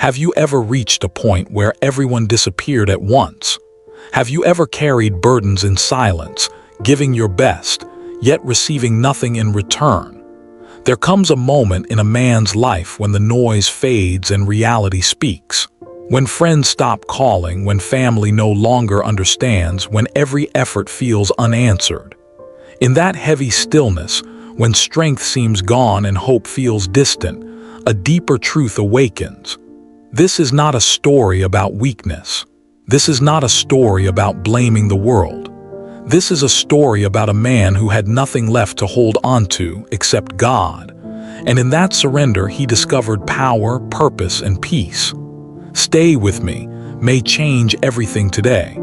Have you ever reached a point where everyone disappeared at once? Have you ever carried burdens in silence, giving your best, yet receiving nothing in return? There comes a moment in a man's life when the noise fades and reality speaks. When friends stop calling, when family no longer understands, when every effort feels unanswered. In that heavy stillness, when strength seems gone and hope feels distant, a deeper truth awakens. This is not a story about weakness. This is not a story about blaming the world. This is a story about a man who had nothing left to hold onto except God. And in that surrender, he discovered power, purpose, and peace. Stay with me, may change everything today.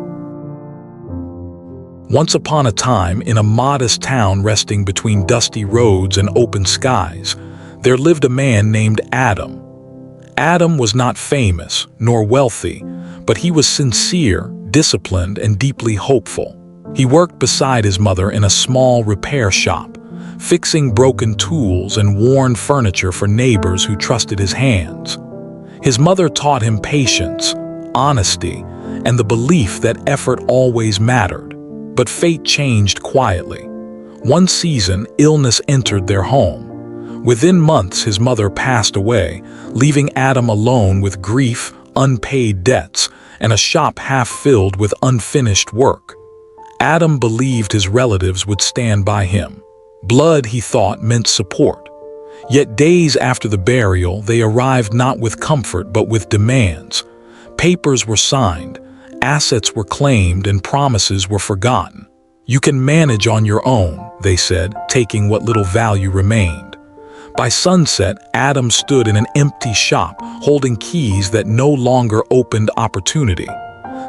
Once upon a time, in a modest town resting between dusty roads and open skies, there lived a man named Adam. Adam was not famous nor wealthy, but he was sincere, disciplined, and deeply hopeful. He worked beside his mother in a small repair shop, fixing broken tools and worn furniture for neighbors who trusted his hands. His mother taught him patience, honesty, and the belief that effort always mattered. But fate changed quietly. One season, illness entered their home. Within months, his mother passed away, leaving Adam alone with grief, unpaid debts, and a shop half filled with unfinished work. Adam believed his relatives would stand by him. Blood, he thought, meant support. Yet days after the burial, they arrived not with comfort but with demands. Papers were signed, assets were claimed, and promises were forgotten. "You can manage on your own," they said, taking what little value remained. By sunset, Adam stood in an empty shop, holding keys that no longer opened opportunity.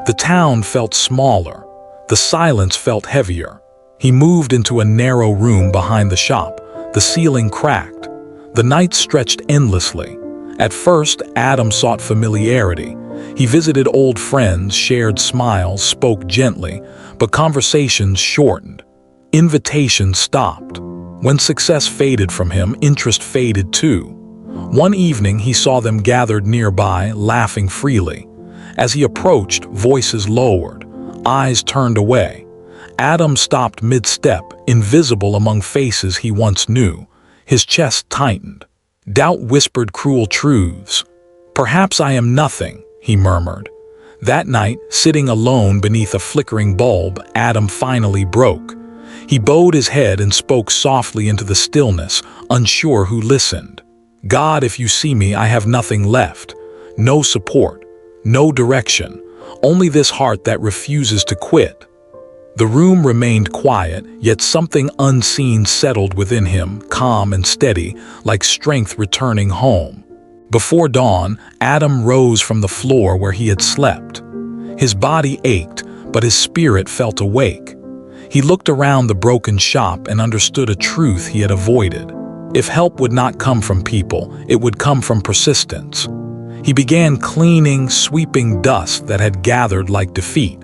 The town felt smaller. The silence felt heavier. He moved into a narrow room behind the shop. The ceiling cracked. The night stretched endlessly. At first, Adam sought familiarity. He visited old friends, shared smiles, spoke gently, but conversations shortened. Invitations stopped. When success faded from him, interest faded too. One evening, he saw them gathered nearby, laughing freely. As he approached, voices lowered, eyes turned away. Adam stopped mid-step, invisible among faces he once knew. His chest tightened. Doubt whispered cruel truths. "Perhaps I am nothing," he murmured. That night, sitting alone beneath a flickering bulb, Adam finally broke. He bowed his head and spoke softly into the stillness, unsure who listened. "God, if you see me, I have nothing left. No support, no direction, only this heart that refuses to quit." The room remained quiet, yet something unseen settled within him, calm and steady, like strength returning home. Before dawn, Adam rose from the floor where he had slept. His body ached, but his spirit felt awake. He looked around the broken shop and understood a truth he had avoided. If help would not come from people, it would come from persistence. He began cleaning, sweeping dust that had gathered like defeat.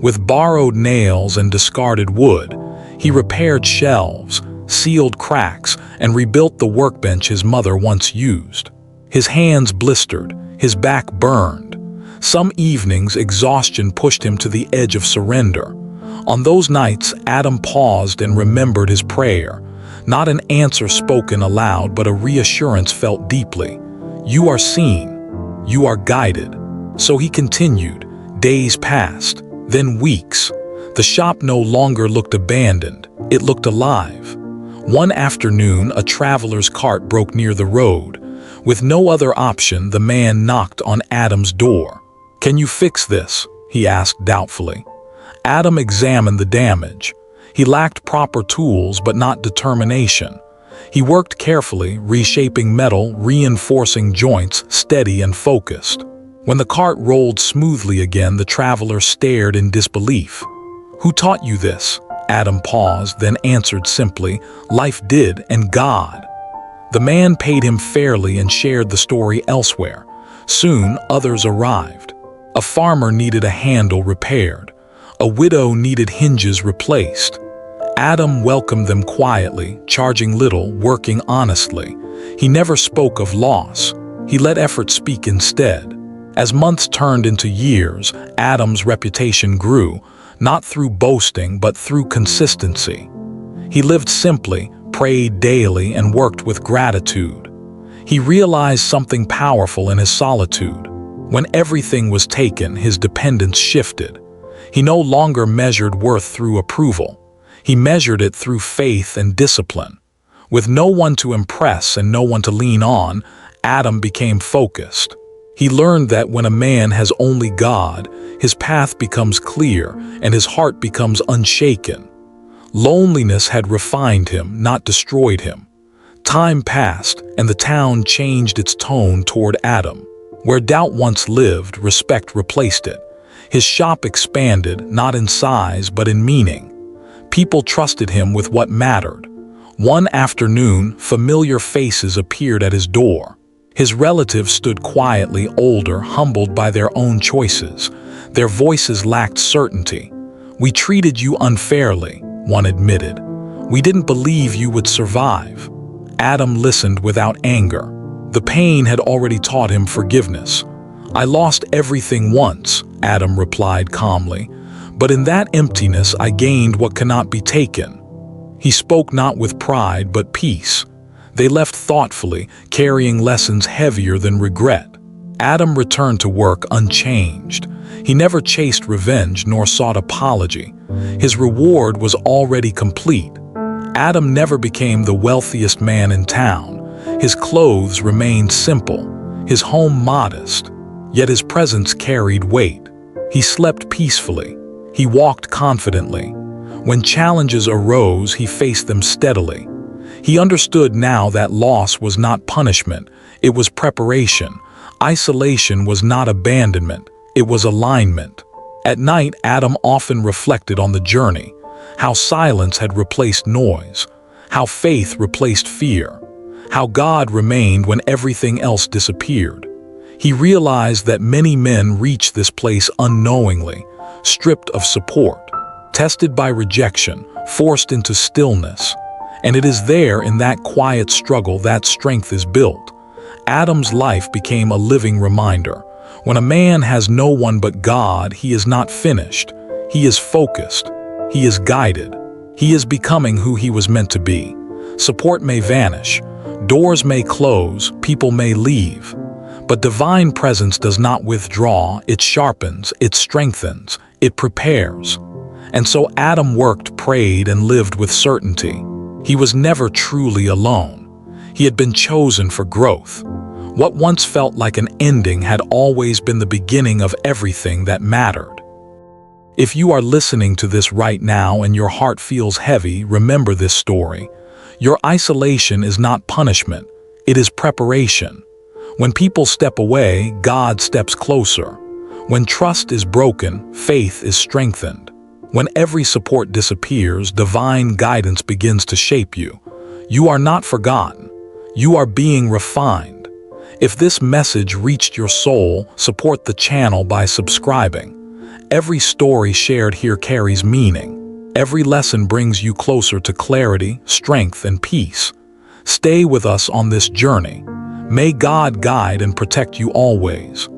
With borrowed nails and discarded wood, he repaired shelves, sealed cracks, and rebuilt the workbench his mother once used. His hands blistered, his back burned. Some evenings, exhaustion pushed him to the edge of surrender. On those nights, Adam paused and remembered his prayer. Not an answer spoken aloud, but a reassurance felt deeply. "You are seen. You are guided." So he continued. Days passed, then weeks. The shop no longer looked abandoned. It looked alive. One afternoon, a traveler's cart broke near the road. With no other option, the man knocked on Adam's door. "Can you fix this?" he asked doubtfully. Adam examined the damage. He lacked proper tools but not determination. He worked carefully, reshaping metal, reinforcing joints, steady and focused. When the cart rolled smoothly again, the traveler stared in disbelief. "Who taught you this?" Adam paused, then answered simply, "Life did, and God." The man paid him fairly and shared the story elsewhere. Soon, others arrived. A farmer needed a handle repaired. A widow needed hinges replaced. Adam welcomed them quietly, charging little, working honestly. He never spoke of loss. He let effort speak instead. As months turned into years, Adam's reputation grew, not through boasting but through consistency. He lived simply, prayed daily, and worked with gratitude. He realized something powerful in his solitude. When everything was taken, his dependence shifted. He no longer measured worth through approval. He measured it through faith and discipline. With no one to impress and no one to lean on, Adam became focused. He learned that when a man has only God, his path becomes clear and his heart becomes unshaken. Loneliness had refined him, not destroyed him. Time passed, and the town changed its tone toward Adam. Where doubt once lived, respect replaced it. His shop expanded, not in size but in meaning. People trusted him with what mattered. One afternoon, familiar faces appeared at his door. His relatives stood quietly, older, humbled by their own choices. Their voices lacked certainty. "We treated you unfairly," one admitted. "We didn't believe you would survive." Adam listened without anger. The pain had already taught him forgiveness. "I lost everything once," Adam replied calmly, "but in that emptiness I gained what cannot be taken." He spoke not with pride but peace. They left thoughtfully, carrying lessons heavier than regret. Adam returned to work unchanged. He never chased revenge nor sought apology. His reward was already complete. Adam never became the wealthiest man in town. His clothes remained simple, his home modest, yet his presence carried weight. He slept peacefully. He walked confidently. When challenges arose, he faced them steadily. He understood now that loss was not punishment, it was preparation. Isolation was not abandonment, it was alignment. At night, Adam often reflected on the journey, how silence had replaced noise, how faith replaced fear, how God remained when everything else disappeared. He realized that many men reach this place unknowingly, stripped of support, tested by rejection, forced into stillness. And it is there, in that quiet struggle, that strength is built. Adam's life became a living reminder. When a man has no one but God, he is not finished. He is focused. He is guided. He is becoming who he was meant to be. Support may vanish. Doors may close. People may leave. But divine presence does not withdraw. It sharpens. It strengthens. It prepares. And so Adam worked, prayed, and lived with certainty. He was never truly alone. He had been chosen for growth. What once felt like an ending had always been the beginning of everything that mattered. If you are listening to this right now and your heart feels heavy, remember this story. Your isolation is not punishment, it is preparation. When people step away, God steps closer. When trust is broken, faith is strengthened. When every support disappears, divine guidance begins to shape you. You are not forgotten. You are being refined. If this message reached your soul, support the channel by subscribing. Every story shared here carries meaning. Every lesson brings you closer to clarity, strength, and peace. Stay with us on this journey. May God guide and protect you always.